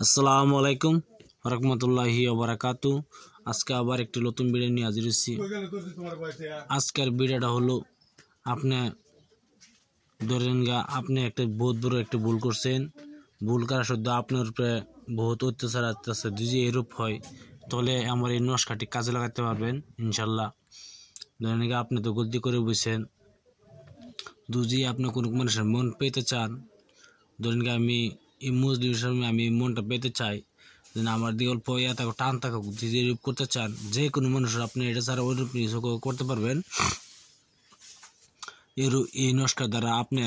আসসালামু আলাইকুম রহমতুল্লাহি ওবারাকাতু। আজকে আবার একটি নতুন ভিডিও নিয়ে হাজির হয়েছি। আজকের ভিডিওটা হলো আপনি ধরেন আপনি একটা বহুত বড় একটা ভুল করছেন। ভুল করা সত্ত্বেও আপনার উপরে বহুত অত্যাচার আসতেছে। যদি এরূপ হয় তাহলে আমার এই নস্কাটি কাজে লাগাতে পারবেন ইনশাল্লাহ। ধরেন আপনি তো গলতি করে বুঝছেন। যদি আপনি কোনো মানুষের মন পেতে চান, ধরেন আমি এই মুসলিম হিসাবে আমি মনটা পেতে চাই, যেন আমার দিকে অল্প থাকুক টান থাকুক, যদি এরূপ করতে চান যে কোনো মানুষের আপনি এটা ছাড়া ওইরূপ কিছু করতে পারবেন। এই নস্কার দ্বারা আপনি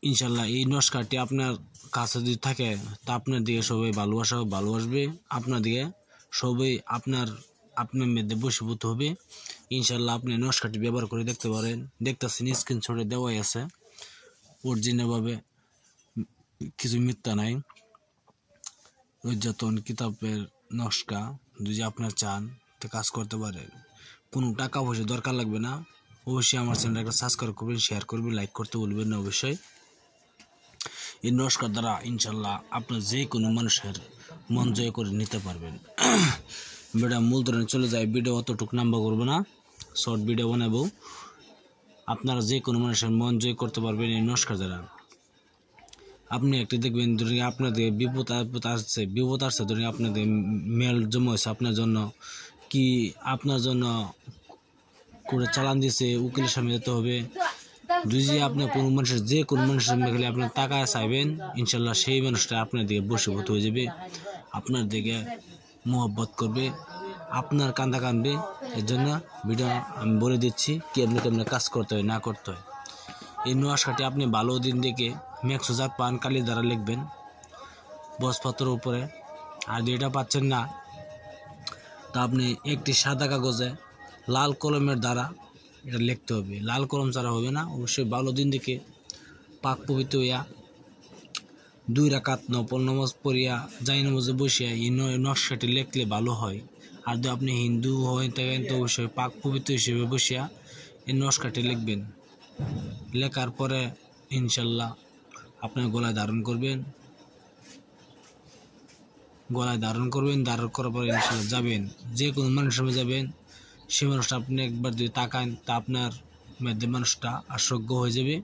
ইনশাল্লাহ এই নস্কারটি আপনার কাছে যদি থাকে তা আপনার দিকে সবাই ভালোবাসবে, আপনার দিকে সবাই আপনার মধ্যে বশীভূত হবে ইনশাল্লাহ। আপনি নস্কারটি ব্যবহার করে দেখতে পারেন। দেখতেছেন স্ক্রিনশটে দেওয়াই আছে, অরিজিনালভাবে কিছু মিথ্যা নাই। নির্যাতন কিতাবের নস্কা যদি আপনার চান তো কাজ করতে পারেন। কোনো টাকা পয়সা দরকার লাগবে না। অবশ্যই আমার চ্যানেলটা সাবস্ক্রাইব করবেন, শেয়ার করবেন, লাইক করতে বলবেন না অবশ্যই। এই নস্কার দ্বারা ইনশাল্লাহ আপনার যে কোনো মানুষের মন জয় করে নিতে পারবেন। ভিডিও মূল ধরনের চলে যায়, ভিডিও অতটুকু নাম্বার করবো না, শর্ট ভিডিও বানাবো। আপনারা যে কোনো মানুষের মন জয় করতে পারবেন এই নস্কার দ্বারা। আপনি একটি দেখবেন ধরে আপনাদের বিপদ আসছে ধরে আপনাদের মেল জমা হয়েছে আপনার জন্য, কি আপনার জন্য করে চালান দিয়েছে, উকিলের সামনে যেতে হবে। যদি আপনি কোনো মানুষের যে কোনো মানুষের সামনে গেলে আপনার টাকা চাইবেন ইনশাল্লাহ সেই মানুষটা আপনার দিকে বশীভূত হয়ে যাবে, আপনার দিকে মোহব্বত করবে, আপনার কান্দা কানবে। এর জন্য ভিডিও আমি বলে দিচ্ছি কি আপনি কেমন কাজ করতে হয় না করতে হয়। এই নস্কাটি আপনি ভালো দিন দেখে মেক্সোজার পান কালি দ্বারা লিখবেন বসপত্রের উপরে। আর যেটা পাচ্ছেন না তা আপনি একটি সাদা কাগজে লাল কলমের দ্বারা এটা লিখতে হবে। লাল কলম ছাড়া হবে না। অবশ্যই ভালো দিন দেখে পাক পবিত্র হইয়া 2 রাকাত নফল নামাজ পড়িয়া যাই নামাজে বসিয়া এই নকশাটি লিখলে ভালো হয়। আর যদি আপনি হিন্দু হয়ে থাকেন তো অবশ্যই পাক পবিত্র হিসেবে বসিয়া এই নকশাটি লিখবেন। লেখার পরে ইনশাল্লাহ আপনার গলায় ধারণ করবেন, ধারণ করার পরে ইনশাল্লাহ যাবেন, যে কোনো মানুষের যাবেন, সে মানুষটা আপনি একবার যদি তাকান তা আপনার মধ্যে মানুষটা আশ্চর্য হয়ে যাবে,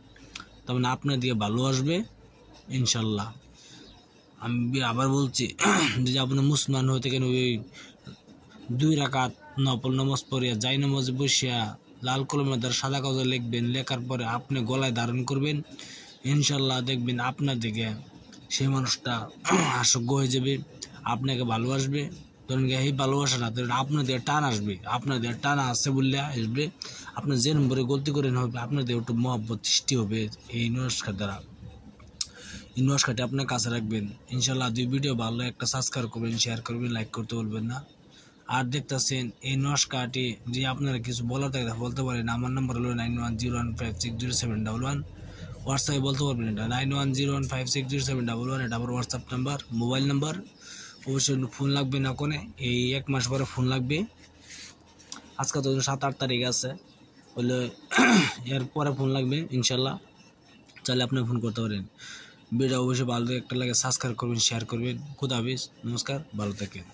তার মানে আপনার দিকে ভালো আসবে ইনশাল্লাহ। আমি আবার বলছি, যদি আপনি মুসলমান হয়ে থাকেন ওই 2 রাকাত নফল নামাজ পড়িয়া যাই নামাজে বসিয়া লাল কলমের দ্বারা সাদা কাগজে লিখবেন। লেখার পরে আপনি গলায় ধারণ করবেন ইনশাল্লাহ। দেখবেন আপনার দিকে সেই মানুষটা আশ্চর্য হয়ে যাবে, আপনাকে ভালোবাসবে। ধরেন এই ভালোবাসা না, ধরেন আপনার দিকে টান আসবে, আপনার দিকে টান আসছে বললে আসবে। আপনার যে নম্বরে গলতি করে হবে আপনার দিকে একটু মহব্বত সৃষ্টি হবে এই নস্কার দ্বারা। এই নস্কারটি আপনার কাছে রাখবেন ইনশাল্লাহ। 2 ভিডিও ভালো একটা সাবস্ক্রাইব করবেন, শেয়ার করবেন, লাইক করতে বলবেন না। আর দেখতেছেন এই নস্কারটি যে আপনারা কিছু বলার থাকে বলতে পারেন। আমার নাম্বার হলো 9101560711। হোয়াটসঅ্যাপে বলতে পারবেন এটা 9101560711। এটা আমার হোয়াটসঅ্যাপ নাম্বার, মোবাইল নাম্বার। অবশ্যই ফোন লাগবে না কোনে, এই 1 মাস পরে ফোন লাগবে। আজকে তো 7-8 তারিখ আছে, হলে এর পরে ফোন লাগবে ইনশাল্লাহ। চাইলে আপনি ফোন করতে পারেন। ভিডিও অবশ্যই ভালো একটা লাগে সাবস্ক্রাইব করবেন, শেয়ার করবেন। খুদা হাফেজ, নমস্কার, ভালো থাকেন।